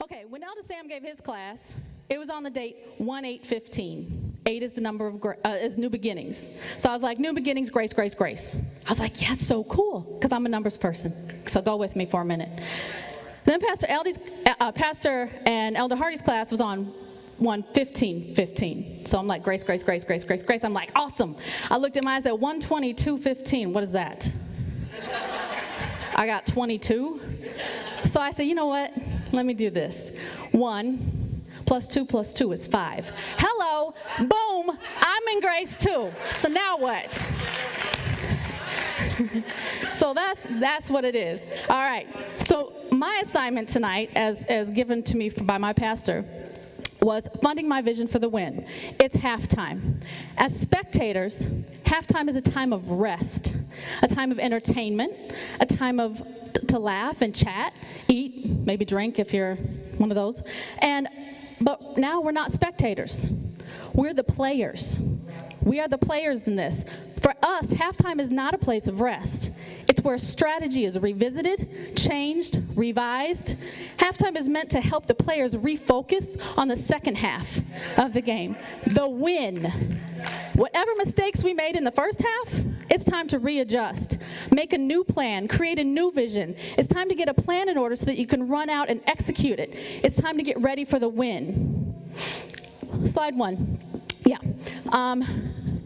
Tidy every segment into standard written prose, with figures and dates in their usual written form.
Okay, when Elder Sam gave his class, it was on the date 1/8/15. 8 is the number of is new beginnings. So I was like, new beginnings, grace, grace, grace. I was like, yeah, it's so cool, because I'm a numbers person. So go with me for a minute. Then Pastor and Elder Hardy's class was on 1/15/15. So I'm like, grace, grace, grace, grace, grace, grace. I'm like, awesome. I looked at mine and said, 1/22/15. What is that? I got 22. So I said, you know what? Let me do this. 1 + 2 + 2 is 5. Hello, boom, I'm in grace too. So now what? So that's what it is. All right. So my assignment tonight, as given to me by my pastor, was funding my vision for the win. It's halftime. As spectators, halftime is a time of rest, a time of entertainment, a time to laugh and chat, eat, maybe drink if you're one of those. But now we're not spectators. We're the players. We are the players in this. For us, halftime is not a place of rest. It's where strategy is revisited, changed, revised. Halftime is meant to help the players refocus on the second half of the game, the win. Whatever mistakes we made in the first half, it's time to readjust, make a new plan, create a new vision. It's time to get a plan in order so that you can run out and execute it. It's time to get ready for the win. Slide 1. Yeah.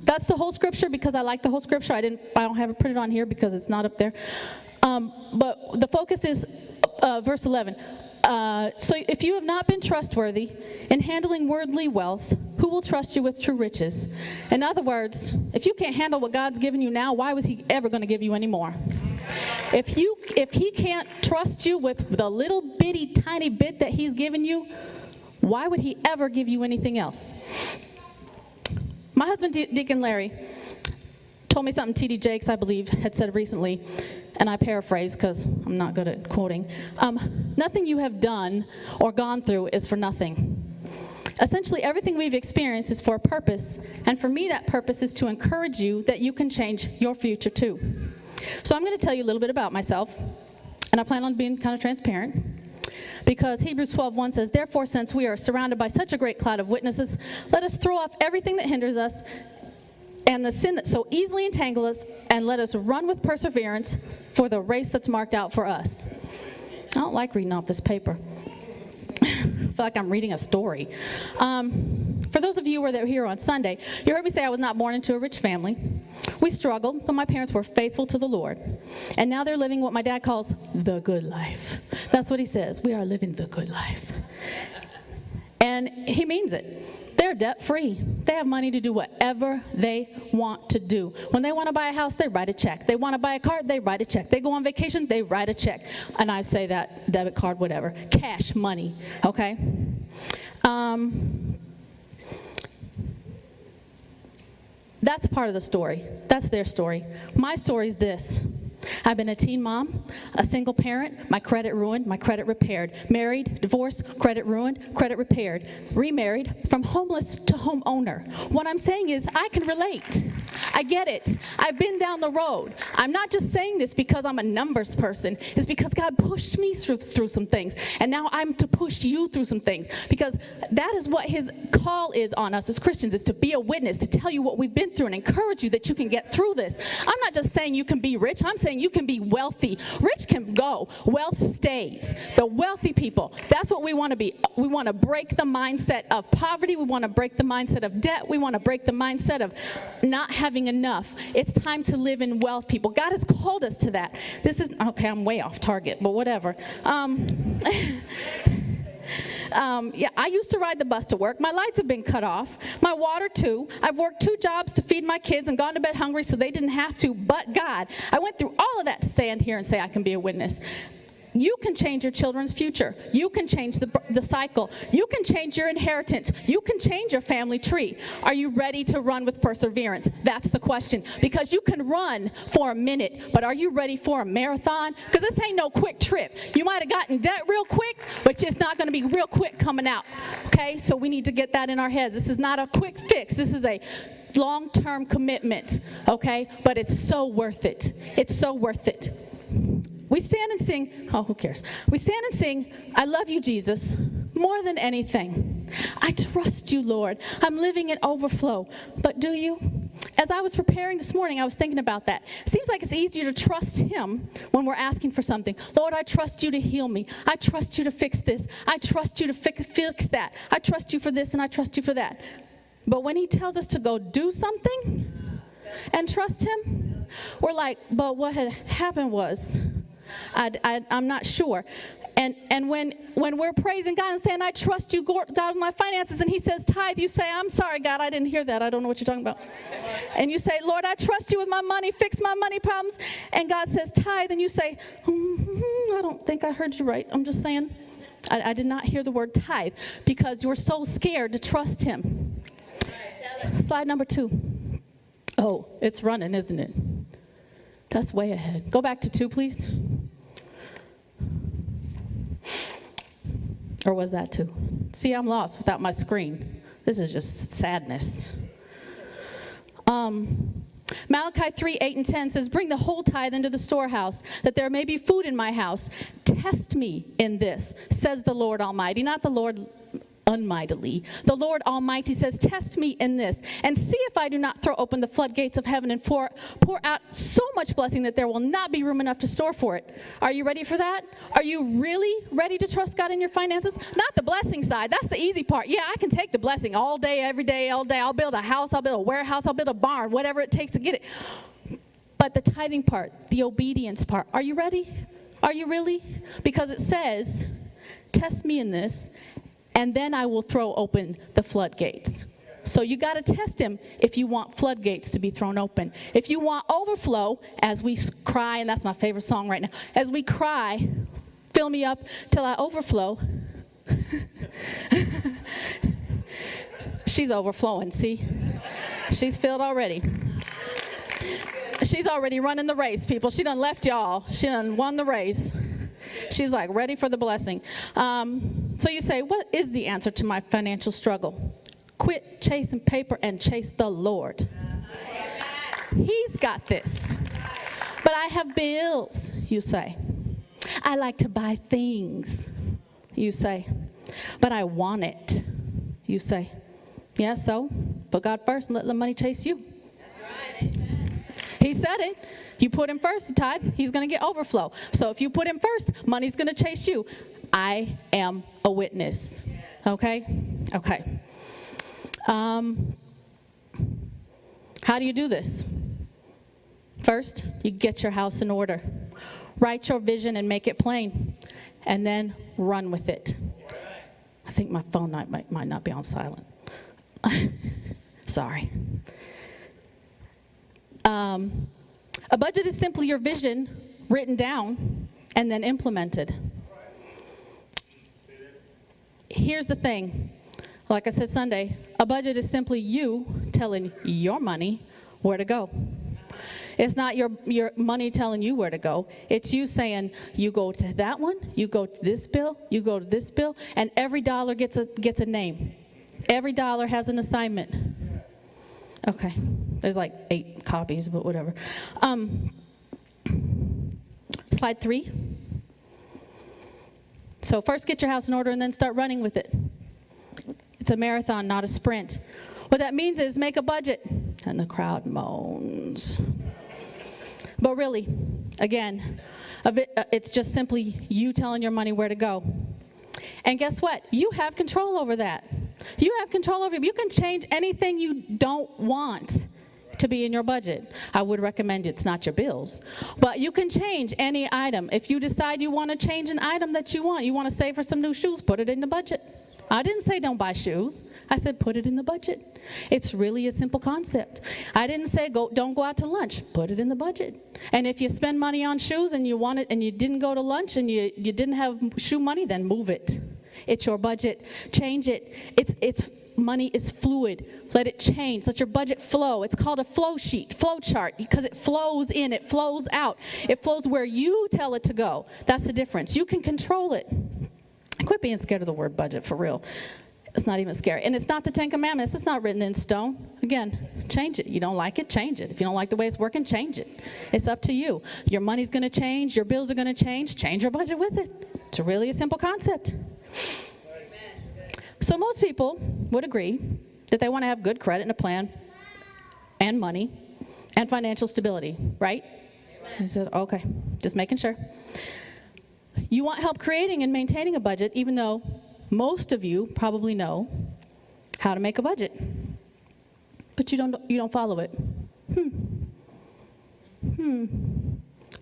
That's the whole scripture because I like the whole scripture. I don't have it printed on here because it's not up there. But the focus is verse 11. So if you have not been trustworthy in handling worldly wealth, who will trust you with true riches? In other words, if you can't handle what God's given you now, why was he ever going to give you any more? If he can't trust you with the little bitty tiny bit that he's given you, why would he ever give you anything else? My husband, Deacon Larry, told me something T.D. Jakes, I believe, had said recently, and I paraphrase because I'm not good at quoting. Nothing you have done or gone through is for nothing. Essentially, everything we've experienced is for a purpose, and for me, that purpose is to encourage you that you can change your future too. So I'm going to tell you a little bit about myself, and I plan on being kind of transparent. Because Hebrews 12:1 says, therefore, since we are surrounded by such a great cloud of witnesses, let us throw off everything that hinders us and the sin that so easily entangles us, and let us run with perseverance for the race that's marked out for us. I don't like reading off this paper. I feel like I'm reading a story. For those of you who were here on Sunday, you heard me say I was not born into a rich family. We struggled, but my parents were faithful to the Lord. And now they're living what my dad calls the good life. That's what he says. We are living the good life. And he means it. They're debt-free. They have money to do whatever they want to do. When they want to buy a house, they write a check. They want to buy a car, they write a check. They go on vacation, they write a check. And I say that, debit card, whatever. Cash, money, okay? That's part of the story. That's their story. My story is this. I've been a teen mom, a single parent, my credit ruined, my credit repaired. Married, divorced, credit ruined, credit repaired. Remarried, from homeless to homeowner. What I'm saying is I can relate. I get it. I've been down the road. I'm not just saying this because I'm a numbers person. It's because God pushed me through some things. And now I'm to push you through some things. Because that is what his call is on us as Christians, is to be a witness, to tell you what we've been through and encourage you that you can get through this. I'm not just saying you can be rich. I'm saying you can be wealthy. Rich can go. Wealth stays. The wealthy people, that's what we want to be. We want to break the mindset of poverty. We want to break the mindset of debt. We want to break the mindset of not having enough. It's time to live in wealth, people. God has called us to that. This is, okay, I'm way off target, but whatever. Yeah, I used to ride the bus to work. My lights have been cut off. My water, too. I've worked 2 jobs to feed my kids and gone to bed hungry so they didn't have to, but God. I went through all of that to stand here and say I can be a witness. You can change your children's future. You can change the cycle. You can change your inheritance. You can change your family tree. Are you ready to run with perseverance? That's the question. Because you can run for a minute, but are you ready for a marathon? Because this ain't no quick trip. You might have gotten debt real quick, but it's not going to be real quick coming out. Okay? So we need to get that in our heads. This is not a quick fix. This is a long-term commitment. Okay? But it's so worth it. It's so worth it. We stand and sing, oh, who cares? We stand and sing, I love you, Jesus, more than anything. I trust you, Lord. I'm living in overflow. But do you? As I was preparing this morning, I was thinking about that. Seems like it's easier to trust him when we're asking for something. Lord, I trust you to heal me. I trust you to fix this. I trust you to fix that. I trust you for this and I trust you for that. But when he tells us to go do something and trust him, we're like, but what had happened was, I'm not sure. And when we're praising God and saying, I trust you, God, with my finances, and he says tithe, you say, I'm sorry, God, I didn't hear that. I don't know what you're talking about. And you say, Lord, I trust you with my money. Fix my money problems. And God says tithe, and you say, I don't think I heard you right. I'm just saying, I did not hear the word tithe because you're so scared to trust him. Slide number 2. Oh, it's running, isn't it? That's way ahead. Go back to 2, please. Or was that 2? See, I'm lost without my screen. This is just sadness. Malachi 3:8-10 says, bring the whole tithe into the storehouse, that there may be food in my house. Test me in this, says the Lord Almighty. Not the Lord unmightily. The Lord Almighty says, test me in this, and see if I do not throw open the floodgates of heaven and pour out so much blessing that there will not be room enough to store for it. Are you ready for that? Are you really ready to trust God in your finances? Not the blessing side. That's the easy part. Yeah, I can take the blessing all day, every day, all day. I'll build a house, I'll build a warehouse, I'll build a barn, whatever it takes to get it. But the tithing part, the obedience part, are you ready? Are you really? Because it says, test me in this, and then I will throw open the floodgates. So you got to test him if you want floodgates to be thrown open. If you want overflow, as we cry, and that's my favorite song right now, as we cry, fill me up till I overflow. She's overflowing, see? She's filled already. She's already running the race, people. She done left y'all. She done won the race. She's like ready for the blessing. So you say, what is the answer to my financial struggle? Quit chasing paper and chase the Lord. He's got this. But I have bills, you say. I like to buy things, you say. But I want it, you say. Yeah, so put God first and let the money chase you. That's right. He said it. You put him first, tithe, he's going to get overflow. So if you put him first, money's going to chase you. I am a witness. Okay? Okay. How do you do this? First, you get your house in order. Write your vision and make it plain. And then run with it. I think my phone might not be on silent. Sorry. A budget is simply your vision written down and then implemented. Here's the thing. Like I said Sunday, a budget is simply you telling your money where to go. It's not your money telling you where to go. It's you saying, you go to that one, you go to this bill, you go to this bill, and every dollar gets a name. Every dollar has an assignment. Okay. There's like 8 copies, but whatever. Slide 3. So first get your house in order and then start running with it. It's a marathon, not a sprint. What that means is make a budget. And the crowd moans. But really, again, it's just simply you telling your money where to go. And guess what? You have control over that. You have control over it. You can change anything you don't want to be in your budget. I would recommend it's not your bills. But you can change any item. If you decide you want to change an item that you want to save for some new shoes, put it in the budget. I didn't say don't buy shoes. I said put it in the budget. It's really a simple concept. I didn't say don't go out to lunch. Put it in the budget. And if you spend money on shoes and you want it and you didn't go to lunch and you didn't have shoe money, then move it. It's your budget. Change it. It's money is fluid. Let it change. Let your budget flow. It's called a flow sheet, flow chart, because it flows in, it flows out. It flows where you tell it to go. That's the difference. You can control it. Quit being scared of the word budget, for real. It's not even scary. And it's not the Ten Commandments. It's not written in stone. Again, change it. You don't like it, change it. If you don't like the way it's working, change it. It's up to you. Your money's going to change. Your bills are going to change. Change your budget with it. It's really a simple concept. So most people would agree that they want to have good credit and a plan and money and financial stability, right? He said, okay, just making sure. You want help creating and maintaining a budget, even though most of you probably know how to make a budget, but you don't follow it.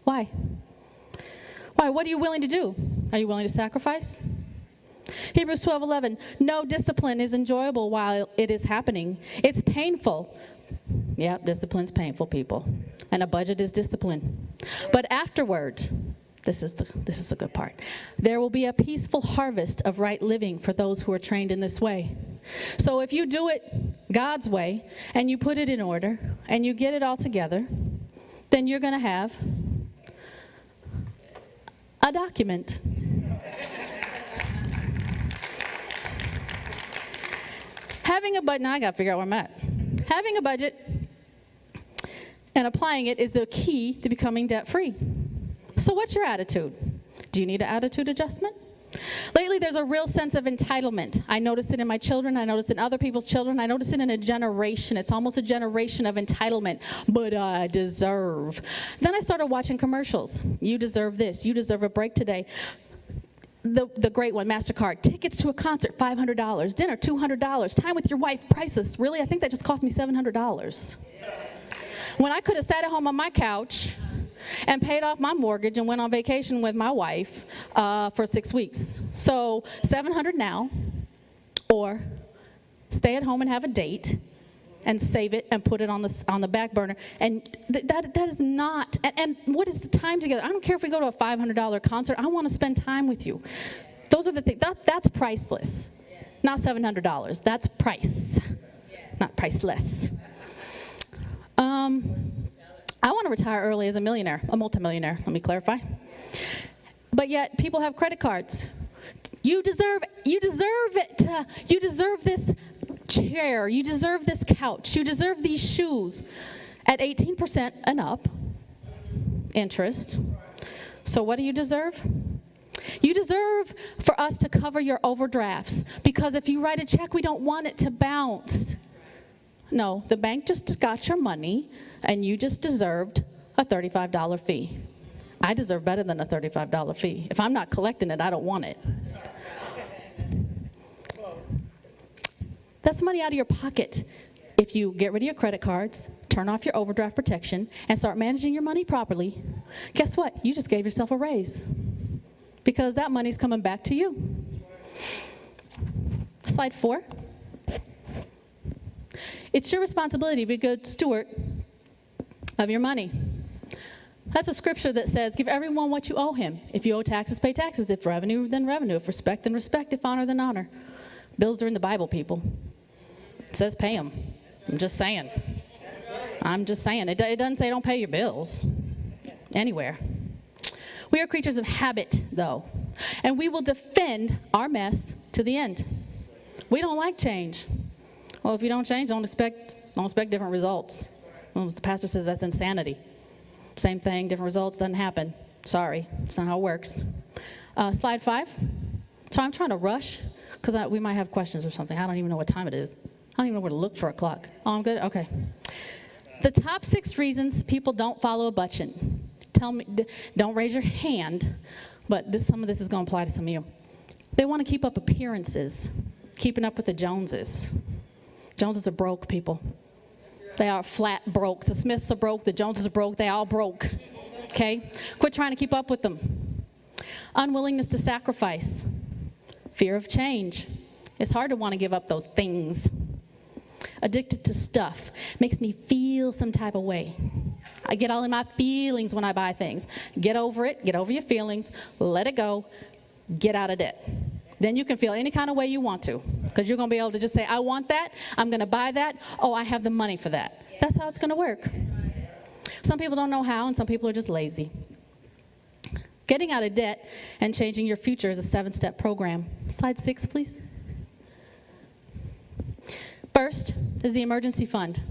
Why? Why? What are you willing to do? Are you willing to sacrifice? Hebrews 12:11. No discipline is enjoyable while it is happening. It's painful. Yep, discipline's painful, people. And a budget is discipline. But afterwards, this is the good part. There will be a peaceful harvest of right living for those who are trained in this way. So if you do it God's way, and you put it in order, and you get it all together, then you're going to have a document. Having a budget, now I got to figure out where I'm at. Having a budget and applying it is the key to becoming debt-free. So what's your attitude? Do you need an attitude adjustment? Lately, there's a real sense of entitlement. I notice it in my children. I notice it in other people's children. I notice it in a generation. It's almost a generation of entitlement. But I deserve. Then I started watching commercials. You deserve this. You deserve a break today. The great one, MasterCard. Tickets to a concert, $500. Dinner, $200. Time with your wife, priceless. Really? I think that just cost me $700. When I could have sat at home on my couch and paid off my mortgage and went on vacation with my wife for 6 weeks. So $700 now, or stay at home and have a date and save it and put it on the back burner. And that is not, and what is the time together? I don't care if we go to a $500 concert. I want to spend time with you. Those are the things, that's priceless. Not $700, that's price, not priceless. I want to retire early as a millionaire, a multimillionaire, let me clarify. But yet, people have credit cards. You deserve it. You deserve this chair. You deserve this couch. You deserve these shoes at 18% and up interest. So what do you deserve? You deserve for us to cover your overdrafts, because if you write a check, we don't want it to bounce. No, the bank just got your money, and you just deserved a $35 fee. I deserve better than a $35 fee. If I'm not collecting it, I don't want it. That's money out of your pocket. If you get rid of your credit cards, turn off your overdraft protection, and start managing your money properly, guess what? You just gave yourself a raise, because that money's coming back to you. Slide 4. It's your responsibility to be a good steward of your money. That's a scripture that says, give everyone what you owe him. If you owe taxes, pay taxes. If revenue, then revenue. If respect, then respect. If honor, then honor. Bills are in the Bible, people. It says pay them. I'm just saying. It doesn't say don't pay your bills anywhere. We are creatures of habit, though, and we will defend our mess to the end. We don't like change. Well, if you don't change, don't expect different results. Well, the pastor says that's insanity. Same thing, different results, doesn't happen. Sorry, that's not how it works. Slide 5. So I'm trying to rush, because we might have questions or something. I don't even know what time it is. I don't even know where to look for a clock. Oh, I'm good? Okay. The top 6 reasons people don't follow a budget. Tell me, don't raise your hand, but some of this is going to apply to some of you. They want to keep up appearances, keeping up with the Joneses. Joneses are broke, people. They are flat broke. The Smiths are broke. The Joneses are broke. They all broke. Okay? Quit trying to keep up with them. Unwillingness to sacrifice. Fear of change. It's hard to want to give up those things. Addicted to stuff. Makes me feel some type of way. I get all in my feelings when I buy things. Get over it. Get over your feelings. Let it go. Get out of debt. Then you can feel any kind of way you want to, because you're going to be able to just say, I want that, I'm going to buy that, oh, I have the money for that. That's how it's going to work. Some people don't know how, and some people are just lazy. Getting out of debt and changing your future is a 7-step program. Slide 6, please. First is the emergency fund.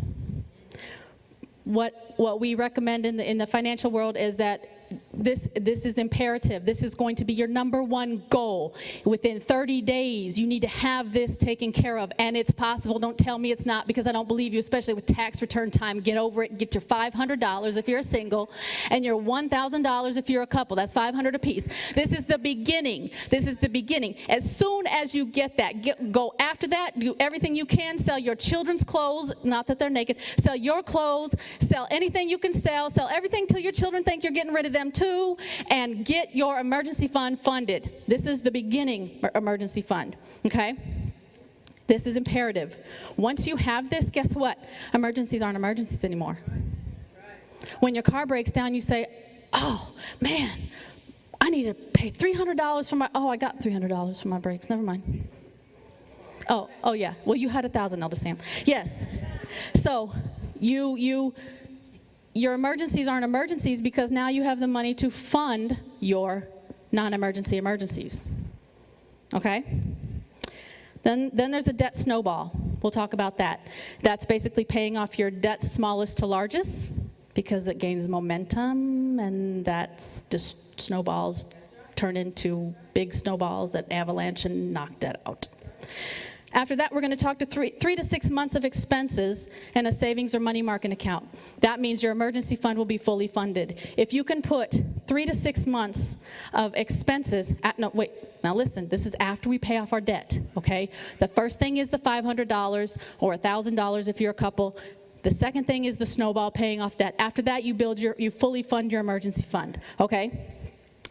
What we recommend in the financial world is that this is imperative. This is going to be your number one goal. Within 30 days, you need to have this taken care of, and it's possible. Don't tell me it's not, because I don't believe you, especially with tax return time. Get over it. Get your $500 if you're a single, and your $1,000 if you're a couple. That's $500 apiece. This is the beginning. This is the beginning. As soon as you get that, go after that. Do everything you can. Sell your children's clothes, not that they're naked. Sell your clothes. Sell anything you can sell. Sell everything till your children think you're getting rid of them too, and get your emergency fund funded. This is the beginning emergency fund, okay? This is imperative. Once you have this, guess what? Emergencies aren't emergencies anymore. When your car breaks down, you say, oh, man, I need to pay $300 for my, I got $300 for my brakes. Never mind. Oh yeah. Well, you had 1,000, Elder Sam. Yes. So your emergencies aren't emergencies because now you have the money to fund your non-emergency emergencies. Okay? Then there's a debt snowball. We'll talk about that. That's basically paying off your debt smallest to largest because it gains momentum, and that's just snowballs turn into big snowballs that avalanche and knock that out. After that, we're going to talk to 3 to 6 months of expenses and a savings or money market account. That means your emergency fund will be fully funded. If you can put 3 to 6 months of expenses, now listen, this is after we pay off our debt, okay? The first thing is the $500 or $1,000 if you're a couple. The second thing is the snowball, paying off debt. After that, you fully fund your emergency fund, okay?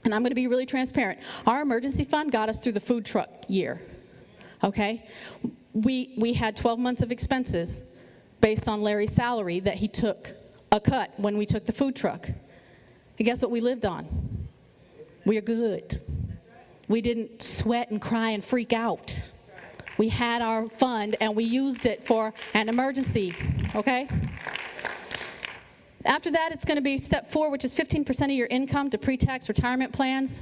And I'm going to be really transparent. Our emergency fund got us through the food truck year. Okay, we had 12 months of expenses based on Larry's salary that he took a cut when we took the food truck. And guess what we lived on? We're good. We didn't sweat and cry and freak out. We had our fund and we used it for an emergency, okay? After that, it's going to be step 4, which is 15% of your income to pre-tax retirement plans.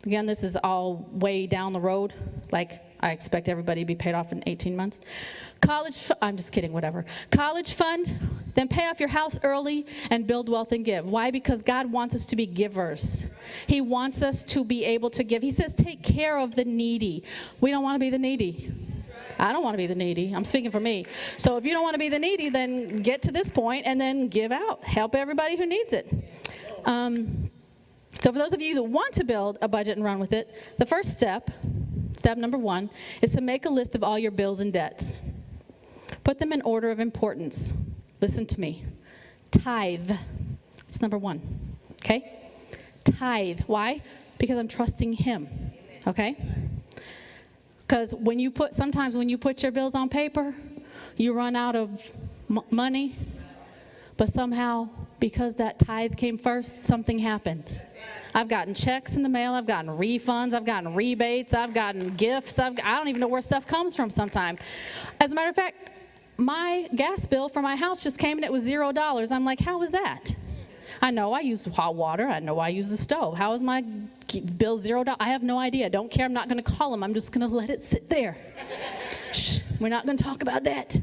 Again, this is all way down the road. Like, I expect everybody to be paid off in 18 months. I'm just kidding, whatever. College fund, then pay off your house early and build wealth and give. Why? Because God wants us to be givers. He wants us to be able to give. He says, take care of the needy. We don't want to be the needy. I don't want to be the needy. I'm speaking for me. So if you don't want to be the needy, then get to this point and then give out. Help everybody who needs it. So for those of you that want to build a budget and run with it, the first step number 1, is to make a list of all your bills and debts. Put them in order of importance. Listen to me. Tithe. It's number 1. Okay? Tithe. Why? Because I'm trusting Him. Okay? Because sometimes when you put your bills on paper, you run out of money, but somehow, because that tithe came first, something happens. I've gotten checks in the mail, I've gotten refunds, I've gotten rebates, I've gotten gifts, I don't even know where stuff comes from sometimes. As a matter of fact, my gas bill for my house just came and it was $0. I'm like, how is that? I know I use hot water, I know I use the stove. How is my bill $0? I have no idea. Don't care, I'm not going to call them. I'm just going to let it sit there. Shh, we're not going to talk about that.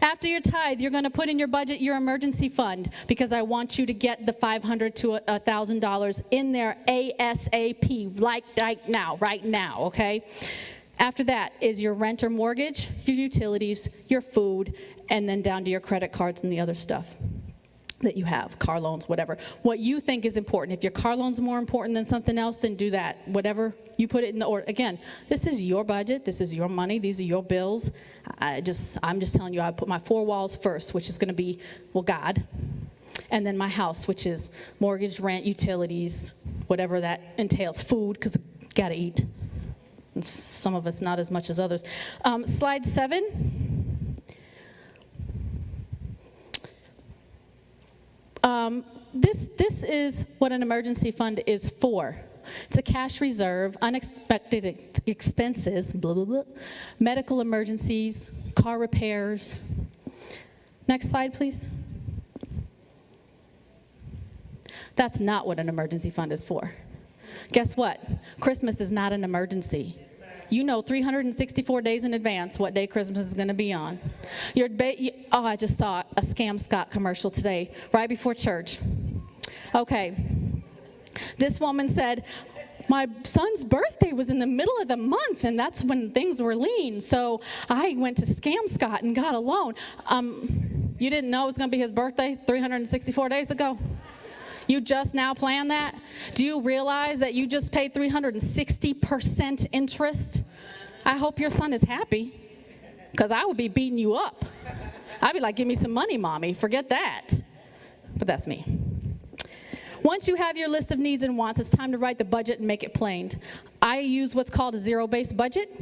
After your tithe, you're going to put in your budget your emergency fund, because I want you to get the $500 to $1,000 in there ASAP, right now, okay? After that is your rent or mortgage, your utilities, your food, and then down to your credit cards and the other stuff that you have, car loans, whatever. What you think is important. If your car loan's more important than something else, then do that. Whatever, you put it in the order. Again, this is your budget. This is your money. These are your bills. I'm just telling you, I put my 4 walls first, which is going to be, God. And then my house, which is mortgage, rent, utilities, whatever that entails. Food, because you got to eat. And some of us not as much as others. Slide 7. This is what an emergency fund is for. It's a cash reserve, unexpected expenses, blah, blah, blah, medical emergencies, car repairs. Next slide, please. That's not what an emergency fund is for. Guess what? Christmas is not an emergency. You know 364 days in advance what day Christmas is going to be on. I just saw a Scam Scott commercial today, right before church. Okay. This woman said, my son's birthday was in the middle of the month, and that's when things were lean, so I went to Scam Scott and got a loan. You didn't know it was going to be his birthday 364 days ago? You just now planned that? Do you realize that you just paid 360% interest? I hope your son is happy, because I would be beating you up. I'd be like, give me some money, Mommy. Forget that. But that's me. Once you have your list of needs and wants, it's time to write the budget and make it plain. I use what's called a zero-based budget.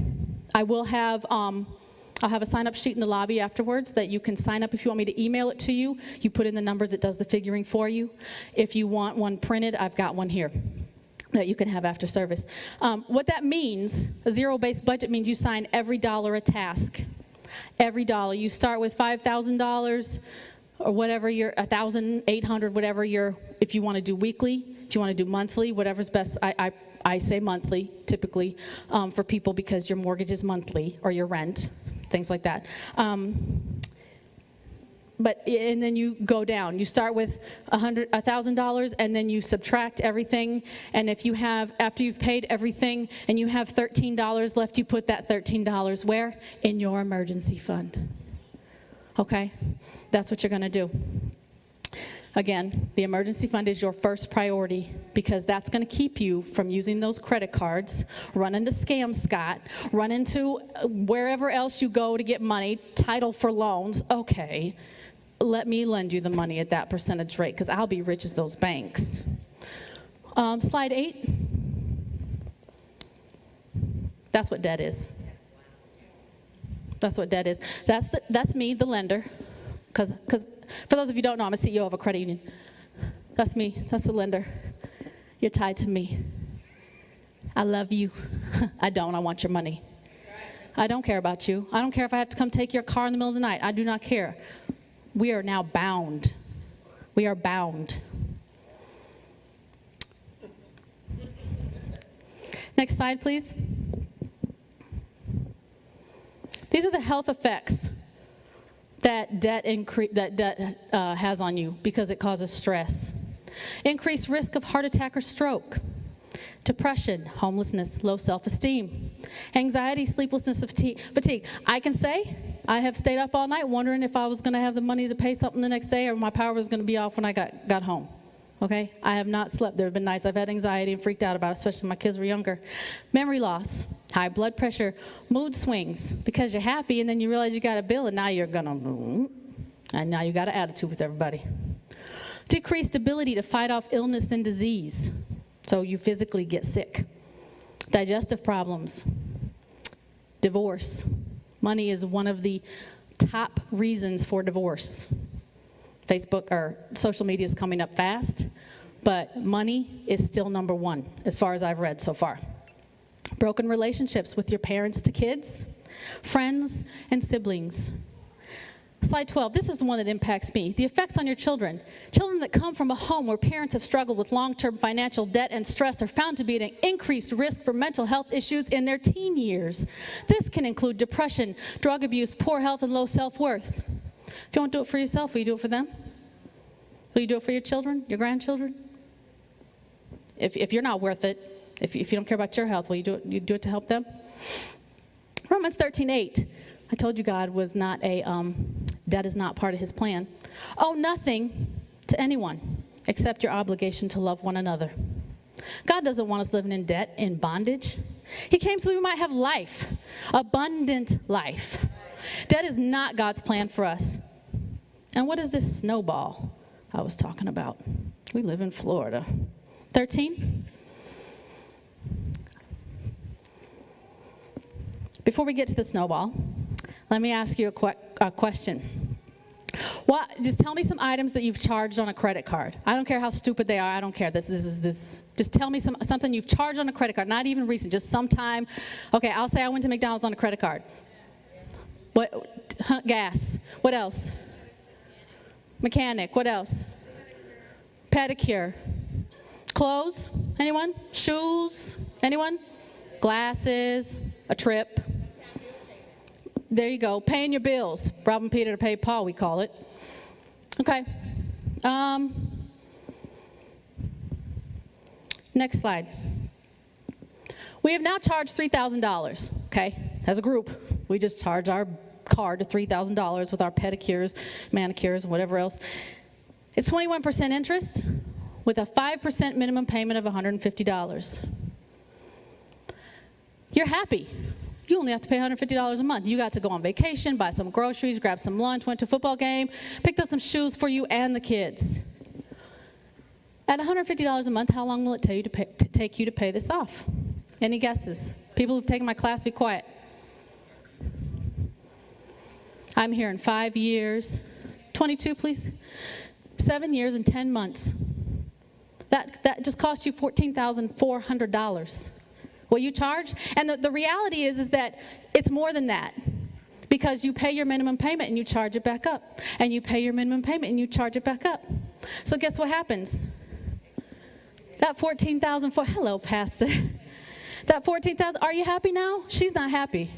I'll have a sign-up sheet in the lobby afterwards that you can sign up if you want me to email it to you. You put in the numbers, it does the figuring for you. If you want one printed, I've got one here that you can have after service. What that means, a zero-based budget means you sign every dollar a task. Every dollar. You start with $5,000 or whatever $1,800, whatever if you want to do weekly, if you want to do monthly, whatever's best. I say monthly, typically, for people because your mortgage is monthly, or your rent, things like that. And then you go down. You start with $1,000, and then you subtract everything. And after you've paid everything, and you have $13 left, you put that $13 where? In your emergency fund. Okay? That's what you're going to do. Again, the emergency fund is your first priority, because that's going to keep you from using those credit cards, run into Scam Scott, run into wherever else you go to get money, title for loans. Okay, let me lend you the money at that percentage rate, because I'll be rich as those banks. Slide 8. That's what debt is. That's what debt is. That's me, the lender. Because for those of you who don't know, I'm a CEO of a credit union. That's me. That's the lender. You're tied to me. I love you. I don't. I want your money. I don't care about you. I don't care if I have to come take your car in the middle of the night. I do not care. We are now bound. We are bound. Next slide, please. These are the health effects that debt has on you, because it causes stress. Increased risk of heart attack or stroke. Depression, homelessness, low self-esteem. Anxiety, sleeplessness, fatigue. I can say I have stayed up all night wondering if I was going to have the money to pay something the next day, or my power was going to be off when I got home. Okay? I have not slept. There have been nights I've had anxiety and freaked out about it, especially when my kids were younger. Memory loss, high blood pressure, mood swings, because you're happy and then you realize you got a bill and now you're and now you got an attitude with everybody. Decreased ability to fight off illness and disease, so you physically get sick. Digestive problems, divorce. Money is one of the top reasons for divorce. Facebook or social media is coming up fast, but money is still number one as far as I've read so far. Broken relationships with your parents to kids, friends, and siblings. Slide 12, this is the one that impacts me. The effects on your children. Children that come from a home where parents have struggled with long-term financial debt and stress are found to be at an increased risk for mental health issues in their teen years. This can include depression, drug abuse, poor health, and low self-worth. If you don't do it for yourself, will you do it for them? Will you do it for your children, your grandchildren? If you're not worth it, if you don't care about your health, will you do it to help them? Romans 13:8. I told you God was not debt is not part of his plan. Owe nothing to anyone except your obligation to love one another. God doesn't want us living in debt, in bondage. He came so we might have life, abundant life. Debt is not God's plan for us. And what is this snowball I was talking about? We live in Florida. 13. Before we get to the snowball, let me ask you a question. Just tell me some items that you've charged on a credit card. I don't care how stupid they are. I don't care. This. Just tell me something you've charged on a credit card. Not even recent. Just sometime. Okay, I'll say I went to McDonald's on a credit card. What? Gas. What else? Mechanic. What else? Pedicure. Clothes? Anyone? Shoes? Anyone? Glasses? a trip. There you go. Paying your bills. Robbing Peter to pay Paul, we call it. Okay. Next slide. We have now charged $3,000, okay? As a group, we just charge our card to $3,000 with our pedicures, manicures, and whatever else. It's 21% interest with a 5% minimum payment of $150. You're happy. You only have to pay $150 a month. You got to go on vacation, buy some groceries, grab some lunch, went to a football game, picked up some shoes for you and the kids. At $150 a month, how long will it take you to pay this off? Any guesses? People who've taken my class, be quiet. I'm hearing 5 years. 22, please. 7 years and 10 months. That just cost you $14,400. What you charge? And the reality is that it's more than that. Because you pay your minimum payment and you charge it back up. And you pay your minimum payment and you charge it back up. So guess what happens? That $14,000, hello, Pastor. That $14,000, are you happy now? She's not happy.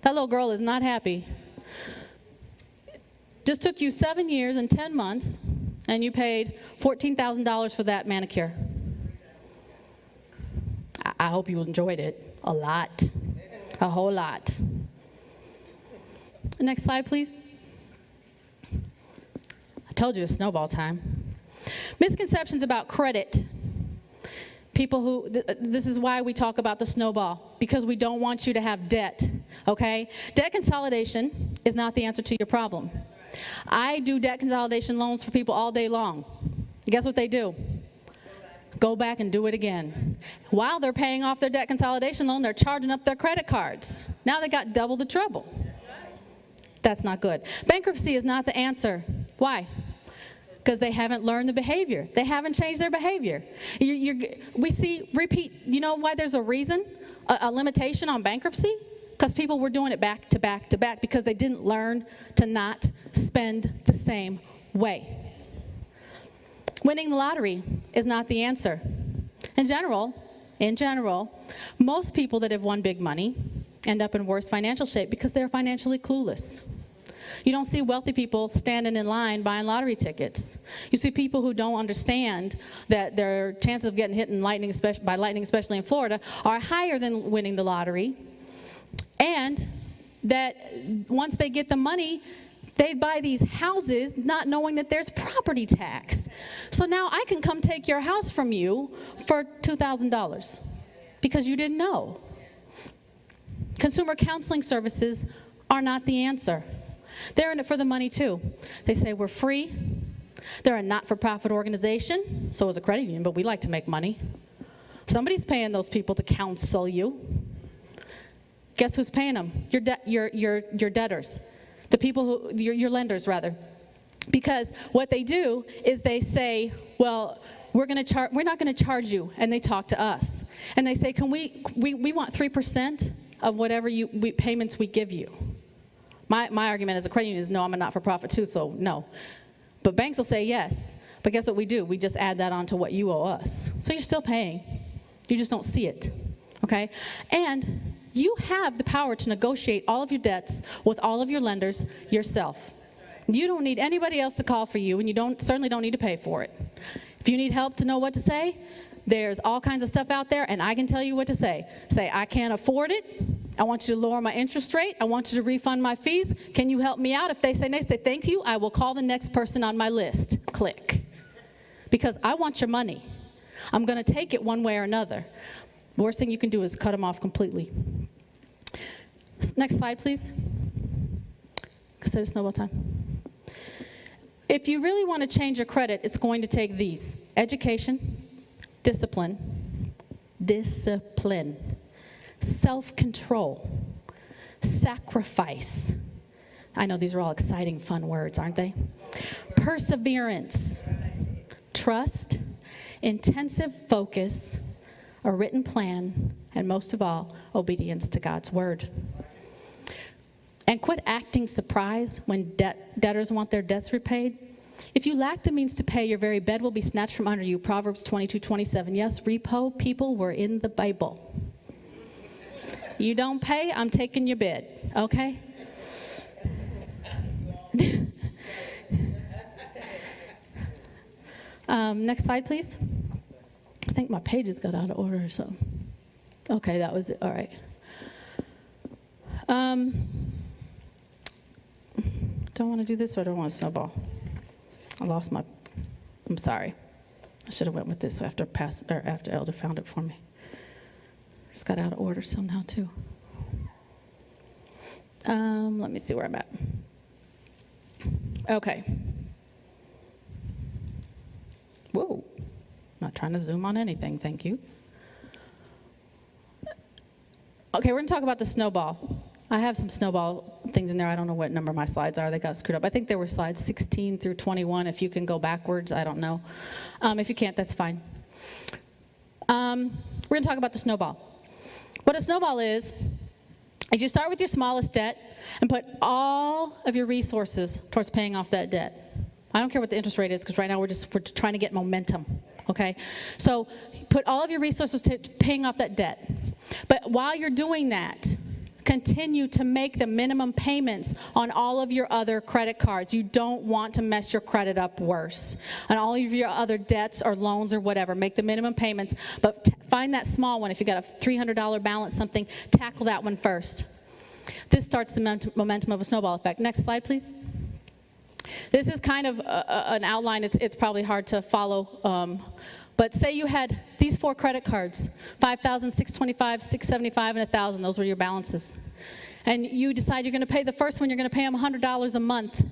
That little girl is not happy. Just took you 7 years and 10 months, and you paid $14,000 for that manicure. I hope you enjoyed it a lot, a whole lot. Next slide, please. I told you it's snowball time. Misconceptions about credit. People who, this is why we talk about the snowball, because we don't want you to have debt, okay? Debt consolidation is not the answer to your problem. I do debt consolidation loans for people all day long. Guess what they do? Go back and do it again. While they're paying off their debt consolidation loan, they're charging up their credit cards. Now they got double the trouble. That's not good. Bankruptcy is not the answer. Why? Because they haven't learned the behavior. They haven't changed their behavior. We see repeat. You know why there's a reason, a limitation on bankruptcy? Because people were doing it back to back to back because they didn't learn to not spend the same way. Winning the lottery is not the answer. In general, most people that have won big money end up in worse financial shape because they're financially clueless. You don't see wealthy people standing in line buying lottery tickets. You see people who don't understand that their chances of getting hit by lightning, especially in Florida, are higher than winning the lottery. And that once they get the money, they buy these houses not knowing that there's property tax. So now I can come take your house from you for $2,000 because you didn't know. Consumer counseling services are not the answer. They're in it for the money too. They say we're free. They're a not-for-profit organization, so is a credit union, but we like to make money. Somebody's paying those people to counsel you. Guess who's paying them? Your debtors. The people who, your lenders rather. Because what they do is they say, well, we're not going to charge you, and they talk to us. And they say, we want 3% of whatever payments we give you. My argument as a credit union is no, I'm a not-for-profit too, so no. But banks will say yes. But guess what we do? We just add that on to what you owe us. So you're still paying. You just don't see it, okay? And you have the power to negotiate all of your debts with all of your lenders yourself. You don't need anybody else to call for you, and you certainly don't need to pay for it. If you need help to know what to say, there's all kinds of stuff out there, and I can tell you what to say. Say, I can't afford it. I want you to lower my interest rate. I want you to refund my fees. Can you help me out? If they say thank you, I will call the next person on my list. Click. Because I want your money. I'm going to take it one way or another. The worst thing you can do is cut them off completely. Next slide, please. Because it's snowball time. If you really want to change your credit, it's going to take these: education, discipline, self-control, sacrifice. I know these are all exciting, fun words, aren't they? Perseverance, trust, intensive focus, a written plan, and most of all, obedience to God's word. And quit acting surprised when debtors want their debts repaid. If you lack the means to pay, your very bed will be snatched from under you. Proverbs 22:27. Yes, repo people were in the Bible. You don't pay, I'm taking your bid, okay? Next slide, please. I think my pages got out of order or something. Okay, that was it. All right. Do I want to do this or do I want to snowball? I lost my. I'm sorry. I should have went with this after Elder found it for me. It's got out of order somehow too. Let me see where I'm at. Okay. Whoa. Not trying to zoom on anything, thank you. Okay, we're going to talk about the snowball. I have some snowball things in there. I don't know what number my slides are. They got screwed up. I think they were slides 16 through 21. If you can go backwards, I don't know. If you can't, that's fine. We're going to talk about the snowball. What a snowball is you start with your smallest debt and put all of your resources towards paying off that debt. I don't care what the interest rate is, because right now we're trying to get momentum, okay? So put all of your resources to paying off that debt. But while you're doing that, continue to make the minimum payments on all of your other credit cards. You don't want to mess your credit up worse. On all of your other debts or loans or whatever, make the minimum payments, but find that small one. If you got a $300 balance, something, tackle that one first. This starts the momentum of a snowball effect. Next slide, please. This is kind of an outline. It's probably hard to follow. But say you had these 4 credit cards, $5,000, $625, $675, and $1,000. Those were your balances. And you decide you're going to pay the first one, you're going to pay them $100 a month.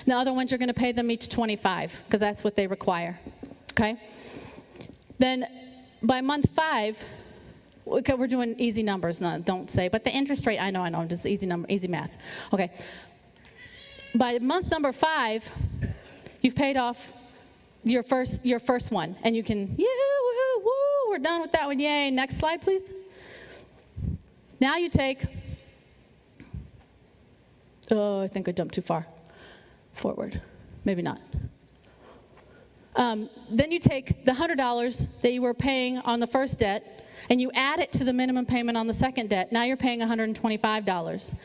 The other ones, you're going to pay them each $25, because that's what they require. Okay? Then by month 5, okay, we're doing easy numbers, don't say, but the interest rate, I know, just easy math. Okay. By month number 5, you've paid off your first one, and you can, woo, we're done with that one, yay. Next slide, please. Now you take, I think I jumped too far forward. Maybe not. Then you take the $100 that you were paying on the first debt, and you add it to the minimum payment on the second debt. Now you're paying $125.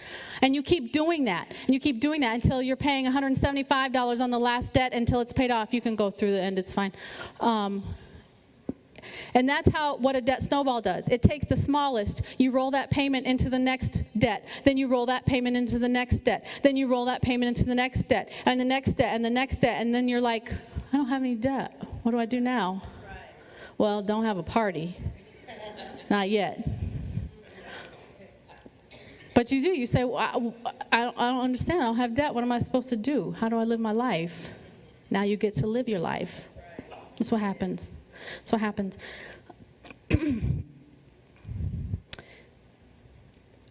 And you keep doing that, and you keep doing that until you're paying $175 on the last debt until it's paid off. You can go through the end, it's fine. And that's what a debt snowball does. It takes the smallest, you roll that payment into the next debt, then you roll that payment into the next debt, then you roll that payment into the next debt, and the next debt, and the next debt, and then you're like, I don't have any debt. What do I do now? Right. Well, don't have a party. Not yet. But you do. You say, well, I don't understand. I don't have debt. What am I supposed to do? How do I live my life? Now you get to live your life. That's what happens. That's what happens.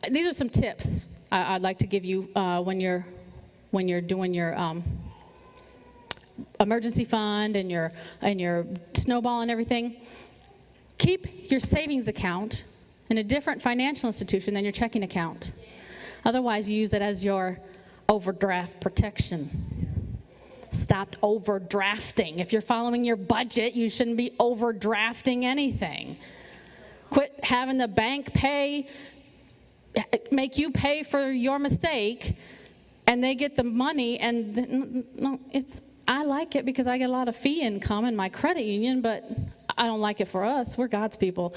These are some tips I'd like to give you when you're doing your emergency fund and your snowball and everything. Keep your savings account in a different financial institution than your checking account. Otherwise, you use it as your overdraft protection. Stop overdrafting. If you're following your budget, you shouldn't be overdrafting anything. Quit having the bank make you pay for your mistake, and they get the money, and no, I like it because I get a lot of fee income in my credit union, but I don't like it for us. We're God's people.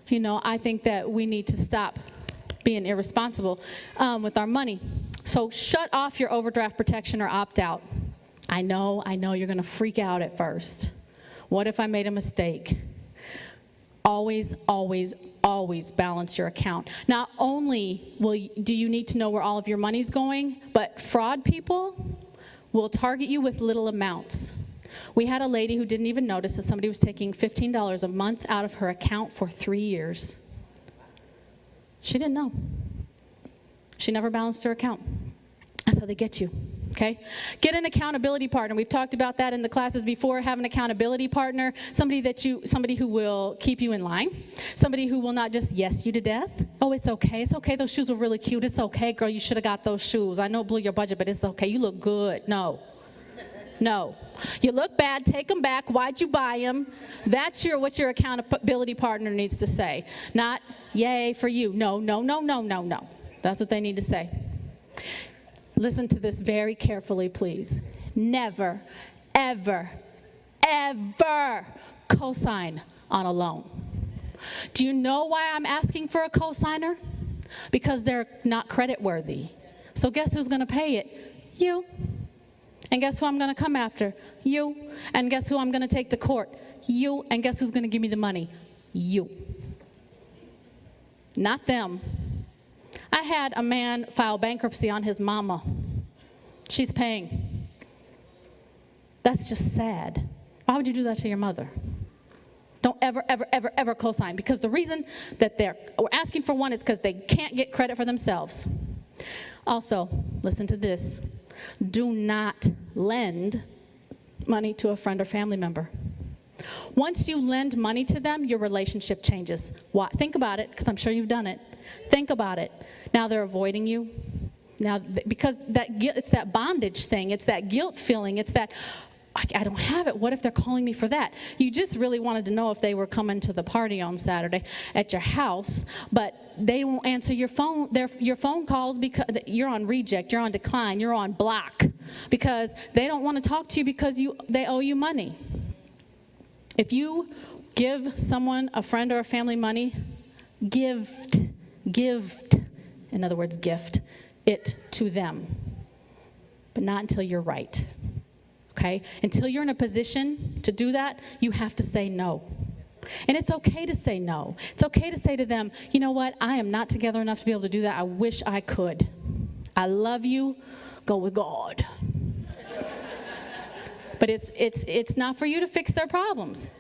You know, I think that we need to stop being irresponsible with our money. So shut off your overdraft protection or opt out. I know you're going to freak out at first. What if I made a mistake? Always, always, always balance your account. Not only do you need to know where all of your money's going, but fraud people will target you with little amounts. We had a lady who didn't even notice that somebody was taking $15 a month out of her account for 3 years. She didn't know. She never balanced her account. That's how they get you, okay? Get an accountability partner. We've talked about that in the classes before. Have an accountability partner, somebody who will keep you in line, somebody who will not just yes you to death. Oh, it's okay, those shoes were really cute. It's okay, girl, you should have got those shoes. I know it blew your budget, but it's okay, you look good. No. No. You look bad, take them back. Why'd you buy them? That's what your accountability partner needs to say. Not, yay for you. No, no, no, no, no, no. That's what they need to say. Listen to this very carefully, please. Never, ever, ever co-sign on a loan. Do you know why I'm asking for a co-signer? Because they're not credit worthy. So guess who's going to pay it? You. And guess who I'm going to come after? You. And guess who I'm going to take to court? You. And guess who's going to give me the money? You. Not them. I had a man file bankruptcy on his mama. She's paying. That's just sad. Why would you do that to your mother? Don't ever, ever, ever, ever co-sign, because the reason that we're asking for one is because they can't get credit for themselves. Also, listen to this. Do not lend money to a friend or family member. Once you lend money to them, your relationship changes. Why? Think about it, because I'm sure you've done it. Think about it. Now they're avoiding you. Now, because it's that bondage thing. It's that guilt feeling. It's that, I don't have it. What if they're calling me for that? You just really wanted to know if they were coming to the party on Saturday at your house, but they won't answer your phone calls because you're on reject, you're on decline, you're on block, because they don't want to talk to you because they owe you money. If you give someone, a friend or a family, money, gift, in other words, gift it to them, but not until you're right. Okay? Until you're in a position to do that, you have to say no. And it's okay to say no. It's okay to say to them, you know what, I am not together enough to be able to do that. I wish I could. I love you. Go with God. But it's not for you to fix their problems.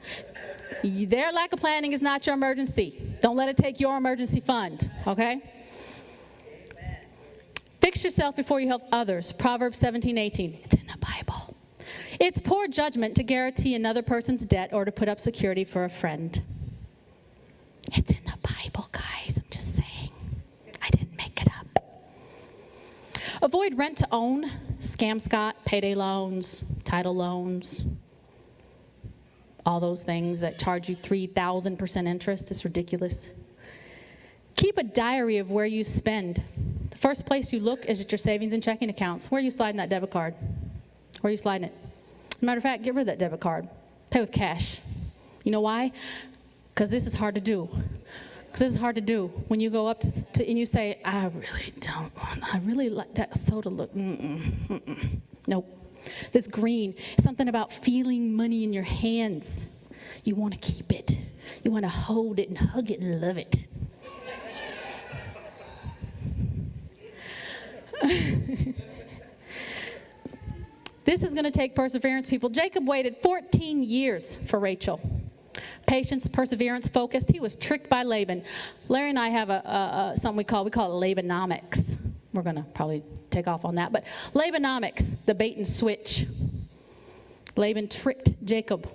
Their lack of planning is not your emergency. Don't let it take your emergency fund, okay? Fix yourself before you help others. Proverbs 17:18. It's in the Bible. It's poor judgment to guarantee another person's debt or to put up security for a friend. It's in the Bible, guys. I'm just saying. I didn't make it up. Avoid rent-to-own, scam Scott, payday loans, title loans, all those things that charge you 3,000% interest. It's ridiculous. Keep a diary of where you spend. The first place you look is at your savings and checking accounts. Where are you sliding that debit card? Where are you sliding it? Matter of fact, get rid of that debit card. Pay with cash. You know why? Because this is hard to do. Because this is hard to do. When you go up to and you say, I really like that soda look. Nope. This green, something about feeling money in your hands. You want to keep it. You want to hold it and hug it and love it. This is going to take perseverance, people. Jacob waited 14 years for Rachel. Patience, perseverance, focused. He was tricked by Laban. Larry and I have something we call it Labanomics. We're going to probably take off on that. But Labanomics, the bait and switch. Laban tricked Jacob,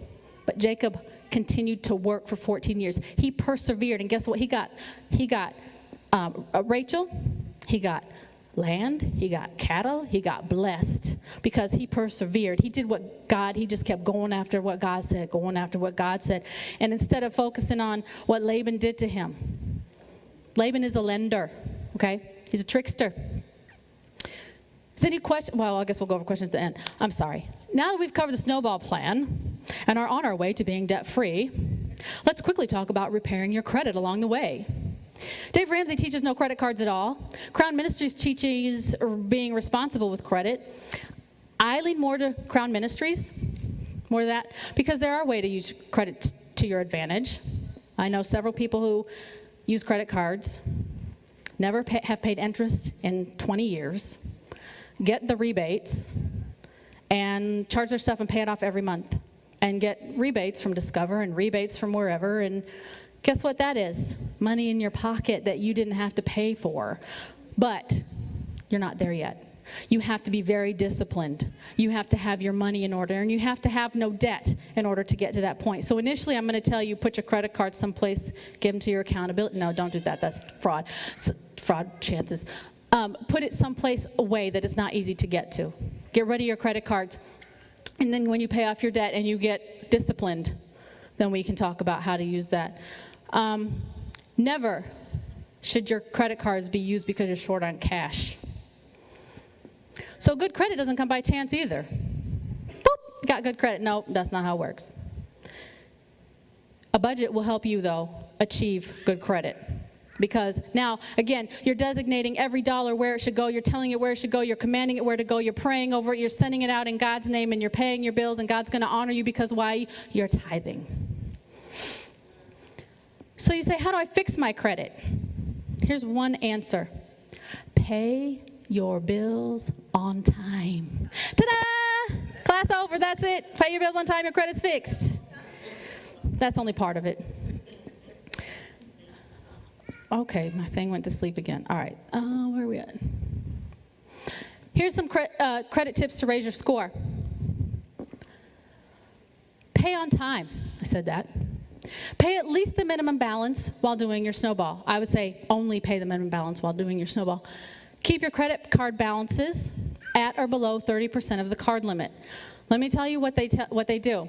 but Jacob continued to work for 14 years. He persevered, and guess what he got? He got Rachel. He got land, he got cattle, he got blessed because he persevered. He did he just kept going after what God said, And instead of focusing on what Laban did to him. Laban is a lender, okay? He's a trickster. Is any question? Well, I guess we'll go over questions at the end. I'm sorry. Now that we've covered the snowball plan and are on our way to being debt-free, let's quickly talk about repairing your credit along the way. Dave Ramsey teaches no credit cards at all. Crown Ministries teaches being responsible with credit. I lean more to Crown Ministries, more to that, because there are a way to use credit to your advantage. I know several people who use credit cards, never have paid interest in 20 years, get the rebates, and charge their stuff and pay it off every month, and get rebates from Discover and rebates from wherever, and guess what that is? Money in your pocket that you didn't have to pay for. But you're not there yet. You have to be very disciplined. You have to have your money in order, and you have to have no debt in order to get to that point. So initially, I'm going to tell you, put your credit card someplace, give them to your accountability. No, don't do that. That's fraud. Fraud chances. Put it someplace away that it's not easy to get to. Get rid of your credit cards. And then when you pay off your debt and you get disciplined, then we can talk about how to use that. Never should your credit cards be used because you're short on cash. So good credit doesn't come by chance either. Boop, got good credit. Nope, that's not how it works. A budget will help you, though, achieve good credit. Because now, again, you're designating every dollar where it should go, you're telling it where it should go, you're commanding it where to go, you're praying over it, you're sending it out in God's name, and you're paying your bills, and God's going to honor you because why? You're tithing. So you say, how do I fix my credit? Here's one answer. Pay your bills on time. Ta-da! Class over, that's it. Pay your bills on time, your credit's fixed. That's only part of it. Okay, my thing went to sleep again. All right, where are we at? Here's some credit tips to raise your score. Pay on time. I said that. Pay at least the minimum balance while doing your snowball. I would say only pay the minimum balance while doing your snowball. Keep your credit card balances at or below 30% of the card limit. Let me tell you what they do.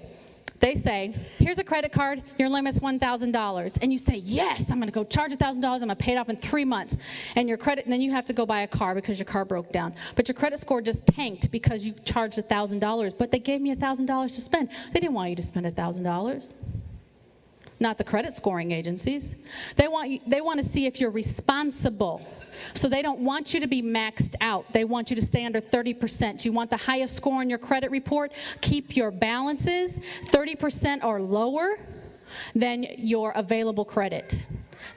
They say, here's a credit card, your limit's $1,000. And you say, yes, I'm going to go charge $1,000, I'm going to pay it off in 3 months. And your credit, and then you have to go buy a car because your car broke down. But your credit score just tanked because you charged $1,000. But they gave me $1,000 to spend. They didn't want you to spend $1,000. Not the credit scoring agencies. They want to see if you're responsible. So they don't want you to be maxed out. They want you to stay under 30%. You want the highest score on your credit report. Keep your balances 30% or lower than your available credit.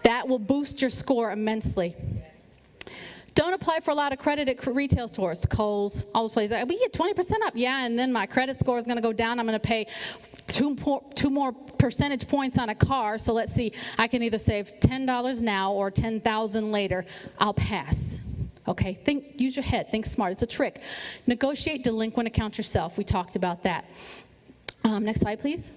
That will boost your score immensely. Don't apply for a lot of credit at retail stores, Kohl's, all those places. We get 20% up. Yeah, and then my credit score is going to go down. I'm going to pay two more percentage points on a car. So let's see, I can either save $10 now or $10,000 later. I'll pass. Okay, use your head, think smart. It's a trick. Negotiate delinquent accounts yourself. We talked about that. Next slide, please.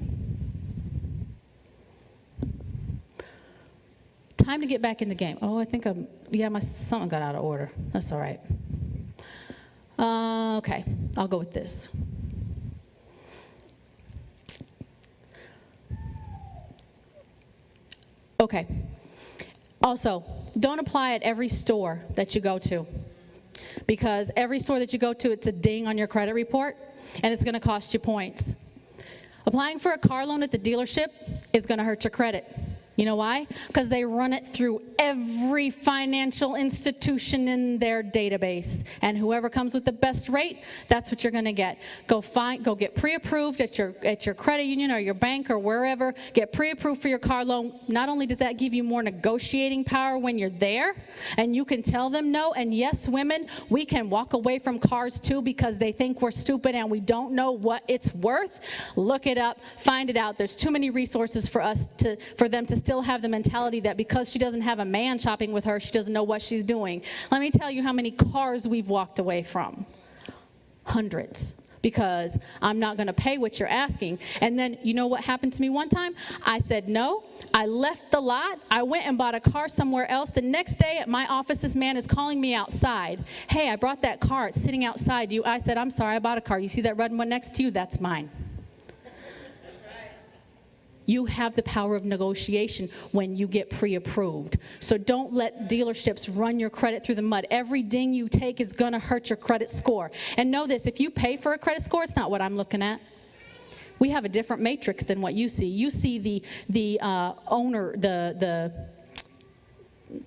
Time to get back in the game. Oh, I think something got out of order. That's all right. Okay, I'll go with this. Okay. Also, don't apply at every store that you go to, because every store that you go to, it's a ding on your credit report, and it's going to cost you points. Applying for a car loan at the dealership is going to hurt your credit. You know why? Because they run it through every financial institution in their database. And whoever comes with the best rate, that's what you're going to get. Go get pre-approved at your credit union or your bank or wherever. Get pre-approved for your car loan. Not only does that give you more negotiating power when you're there, and you can tell them no. And yes, women, we can walk away from cars too because they think we're stupid and we don't know what it's worth. Look it up, find it out. There's too many resources for them to still have the mentality that because she doesn't have a man shopping with her, she doesn't know what she's doing. Let me tell you how many cars we've walked away from. Hundreds. Because I'm not going to pay what you're asking. And then, you know what happened to me one time? I said no. I left the lot. I went and bought a car somewhere else. The next day at my office, this man is calling me outside. Hey, I brought that car. It's sitting outside. I said, I'm sorry, I bought a car. You see that red one next to you? That's mine. You have the power of negotiation when you get pre-approved. So don't let dealerships run your credit through the mud. Every ding you take is going to hurt your credit score. And know this, if you pay for a credit score, it's not what I'm looking at. We have a different matrix than what you see. You see the owner, the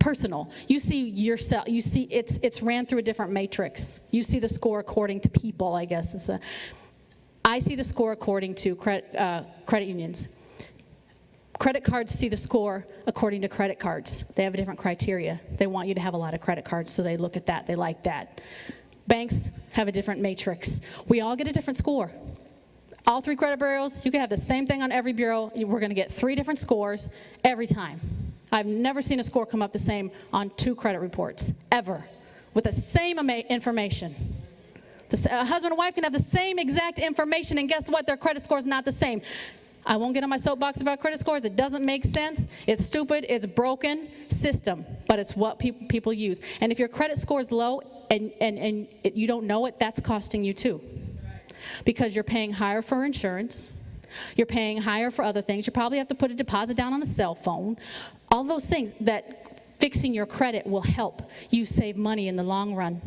personal. You see yourself. You see it's ran through a different matrix. You see the score according to people, I guess. I see the score according to credit unions. Credit cards see the score according to credit cards. They have a different criteria. They want you to have a lot of credit cards, so they look at that. They like that. Banks have a different matrix. We all get a different score. All three credit bureaus, you can have the same thing on every bureau. We're going to get 3 different scores every time. I've never seen a score come up the same on 2 credit reports, ever, with the same information. A husband and wife can have the same exact information, and guess what? Their credit score is not the same. I won't get on my soapbox about credit scores. It doesn't make sense. It's stupid. It's a broken system, but it's what people use. And if your credit score is low and you don't know it, that's costing you too. because you're paying higher for insurance. You're paying higher for other things. You probably have to put a deposit down on a cell phone. All those things that fixing your credit will help you save money in the long run.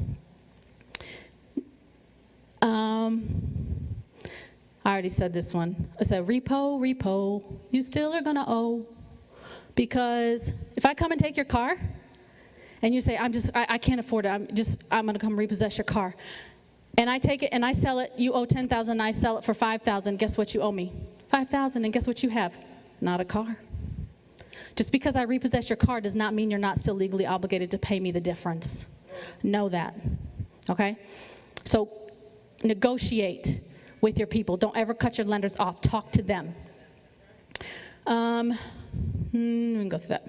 I already said this one. I said, repo, you still are gonna owe. Because if I come and take your car, and you say, I can't afford it, I'm gonna come repossess your car. And I take it and I sell it, you owe $10,000, I sell it for $5,000, guess what you owe me? $5,000, and guess what you have? Not a car. Just because I repossess your car does not mean you're not still legally obligated to pay me the difference. Know that, okay? So negotiate with your people. Don't ever cut your lenders off. Talk to them. Let me go through that.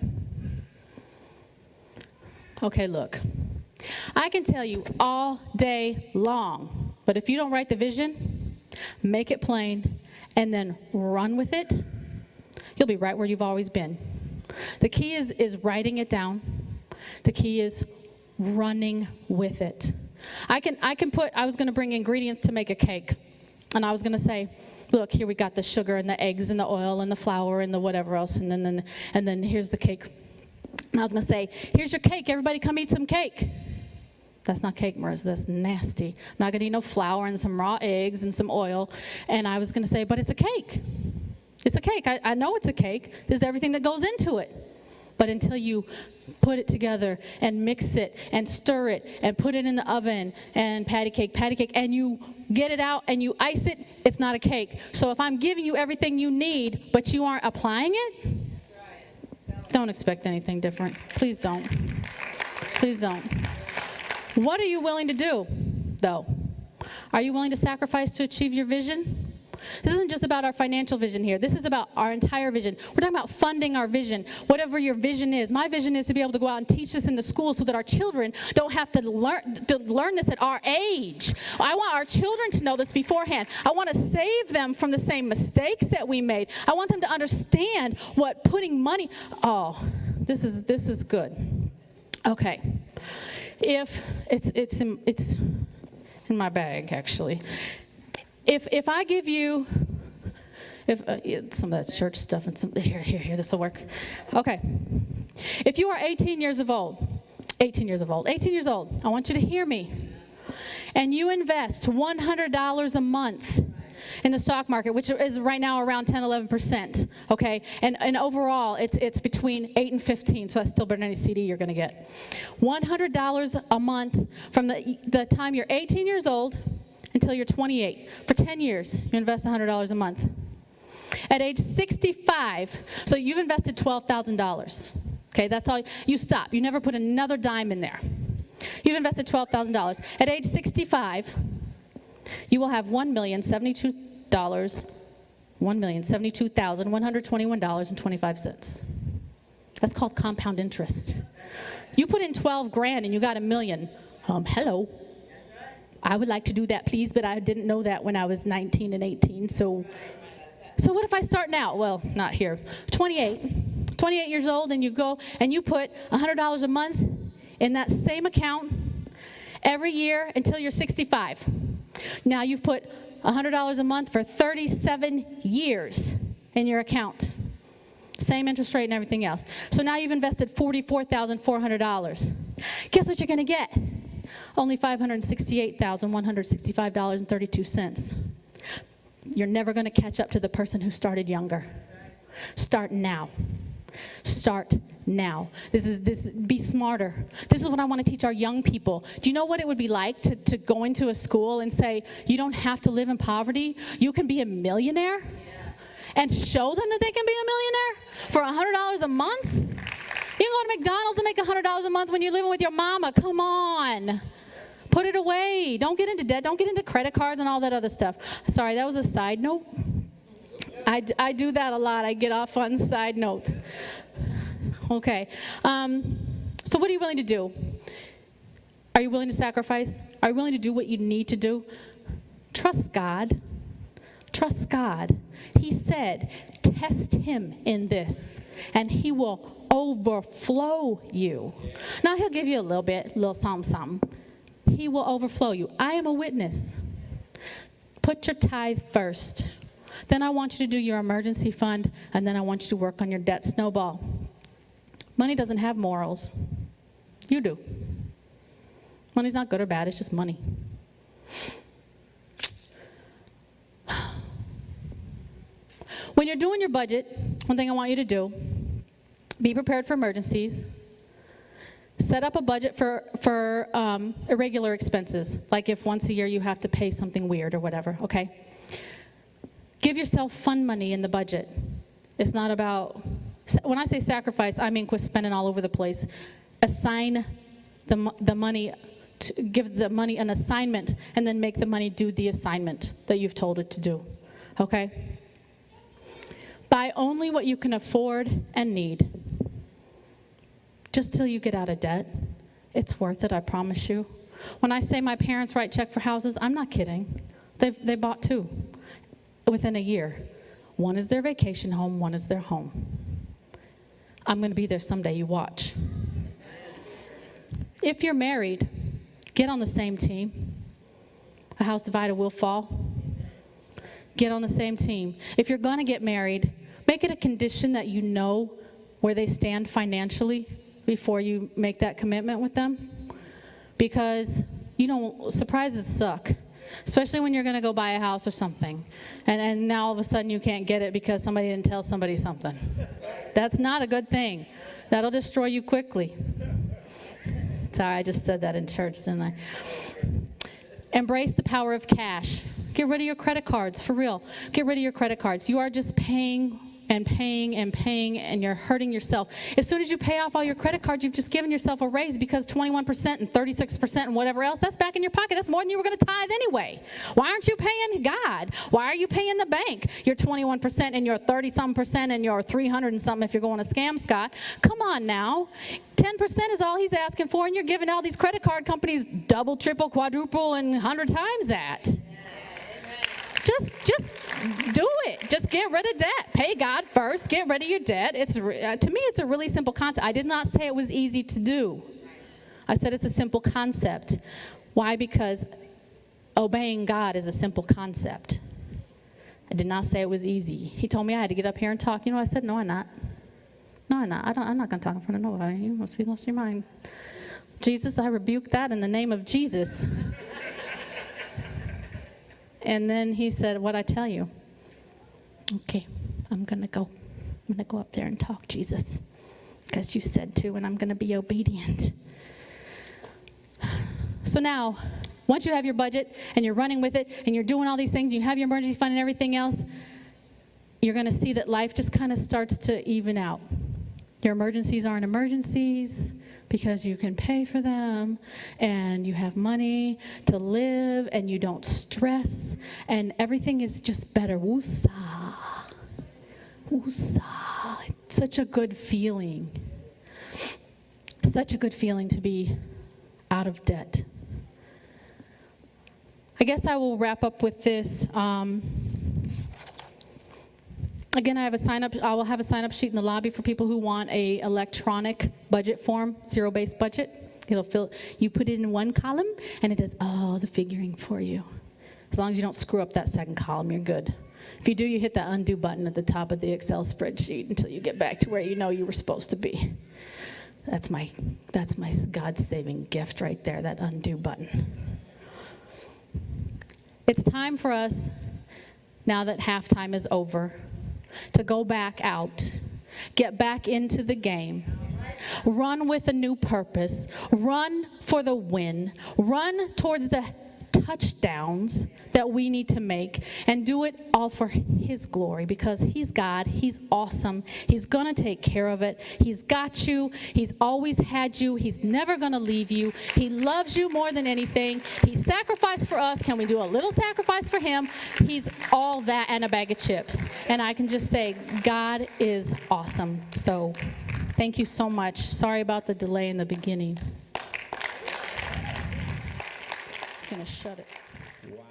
Okay, look. I can tell you all day long, but if you don't write the vision, make it plain, and then run with it, you'll be right where you've always been. The key is writing it down. The key is running with it. I was going to bring ingredients to make a cake, and I was going to say, look, here we got the sugar and the eggs and the oil and the flour and the whatever else, and then here's the cake. And I was going to say, here's your cake. Everybody come eat some cake. That's not cake, Marissa. That's nasty. I'm not going to eat no flour and some raw eggs and some oil. And I was going to say, but it's a cake. It's a cake. I know it's a cake. There's everything that goes into it. But until you put it together and mix it and stir it and put it in the oven and patty cake, and you get it out and you ice it, it's not a cake. So if I'm giving you everything you need, but you aren't applying it, don't expect anything different. Please don't. Please don't. What are you willing to do, though? Are you willing to sacrifice to achieve your vision? This isn't just about our financial vision here. This is about our entire vision. We're talking about funding our vision, whatever your vision is. My vision is to be able to go out and teach this in the schools so that our children don't have to learn this at our age. I want our children to know this beforehand. I want to save them from the same mistakes that we made. I want them to understand what putting money, this is good. Okay. If it's in my bag, actually. If I give you, some of that church stuff and some, here, this will work. Okay. If you are 18 years old, I want you to hear me. And you invest $100 a month in the stock market, which is right now around 10-11%, okay? And overall, it's between 8 and 15, so that's still better than any CD you're going to get. $100 a month from the time you're 18 years old until you're 28. For 10 years, you invest $100 a month. At age 65, so you've invested $12,000. Okay, that's all. You stop. You never put another dime in there. You've invested $12,000. At age 65, you will have $1,072,121.25. That's called compound interest. You put in 12 grand and you got $1 million. Hello. I would like to do that, please, but I didn't know that when I was 19 and 18. So what if I start now? Well, not here. 28 years old, and you go and you put $100 a month in that same account every year until you're 65. Now you've put $100 a month for 37 years in your account. Same interest rate and everything else. So now you've invested $44,400. Guess what you're going to get? Only $568,165.32. You're never going to catch up to the person who started younger. Start now. Start now. Be smarter. This is what I want to teach our young people. Do you know what it would be like to go into a school and say, you don't have to live in poverty, you can be a millionaire? And show them that they can be a millionaire for $100 a month? You can go to McDonald's and make $100 a month when you're living with your mama. Come on. Put it away. Don't get into debt. Don't get into credit cards and all that other stuff. Sorry, that was a side note. I do that a lot. I get off on side notes. Okay. So what are you willing to do? Are you willing to sacrifice? Are you willing to do what you need to do? Trust God. Trust God. He said, test him in this, and he will overflow you. Now, he'll give you a little something. He will overflow you. I am a witness. Put your tithe first. Then I want you to do your emergency fund, and then I want you to work on your debt snowball. Money doesn't have morals. You do. Money's not good or bad, it's just money. When you're doing your budget, one thing I want you to do, be prepared for emergencies. Set up a budget for irregular expenses, like if once a year you have to pay something weird or whatever, okay? Give yourself fun money in the budget. It's not about, when I say sacrifice, I mean quit spending all over the place. Assign the money, give the money an assignment, and then make the money do the assignment that you've told it to do, okay? Buy only what you can afford and need. Just till you get out of debt. It's worth it, I promise you. When I say my parents write check for houses, I'm not kidding. They bought 2 within a year. One is their vacation home, one is their home. I'm going to be there someday, you watch. If you're married, get on the same team. A house divided will fall. Get on the same team. If you're going to get married, make it a condition that you know where they stand financially before you make that commitment with them. Because, surprises suck. Especially when you're going to go buy a house or something. And now all of a sudden you can't get it because somebody didn't tell somebody something. That's not a good thing. That'll destroy you quickly. Sorry, I just said that in church, didn't I? Embrace the power of cash. Get rid of your credit cards, for real. Get rid of your credit cards. You are just paying and paying and paying, and you're hurting yourself. As soon as you pay off all your credit cards, you've just given yourself a raise, because 21% and 36% and whatever else, that's back in your pocket. That's more than you were going to tithe anyway. Why aren't you paying God? Why are you paying the bank? Your 21% and your 30-something% and your 300 and something if you're going to scam Scott. Come on now. 10% is all he's asking for, and you're giving all these credit card companies double, triple, quadruple, and 100 times that. Just do it. Just get rid of debt. Pay God first. Get rid of your debt. To me, it's a really simple concept. I did not say it was easy to do. I said it's a simple concept. Why? Because obeying God is a simple concept. I did not say it was easy. He told me I had to get up here and talk. You know what I said? No, I'm not. No, I'm not. I'm not going to talk in front of nobody. You must be lost your mind. Jesus, I rebuke that in the name of Jesus. And then he said, what'd I tell you? Okay, I'm going to go. I'm going to go up there and talk, Jesus, because you said to, and I'm going to be obedient. So now, once you have your budget and you're running with it and you're doing all these things, you have your emergency fund and everything else, you're going to see that life just kind of starts to even out. Your emergencies aren't emergencies because you can pay for them, and you have money to live, and you don't stress, and everything is just better. Woosah. Woosah. It's such a good feeling. Such a good feeling to be out of debt. I guess I will wrap up with this. Again, I will have a sign-up sheet in the lobby for people who want a electronic budget form, zero-based budget. You put it in one column, and it does all the figuring for you. As long as you don't screw up that second column, you're good. If you do, you hit that undo button at the top of the Excel spreadsheet until you get back to where you know you were supposed to be. That's my God-saving gift right there, that undo button. It's time for us, now that halftime is over, to go back out, get back into the game, run with a new purpose, run for the win, run towards the touchdowns that we need to make, and do it all for His glory, because He's God, He's awesome, He's going to take care of it, He's got you, He's always had you, He's never going to leave you, He loves you more than anything, He sacrificed for us. Can we do a little sacrifice for Him? He's all that and a bag of chips. And I can just say, God is awesome. So thank you so much. Sorry about the delay in the beginning. Going to shut it. Wow.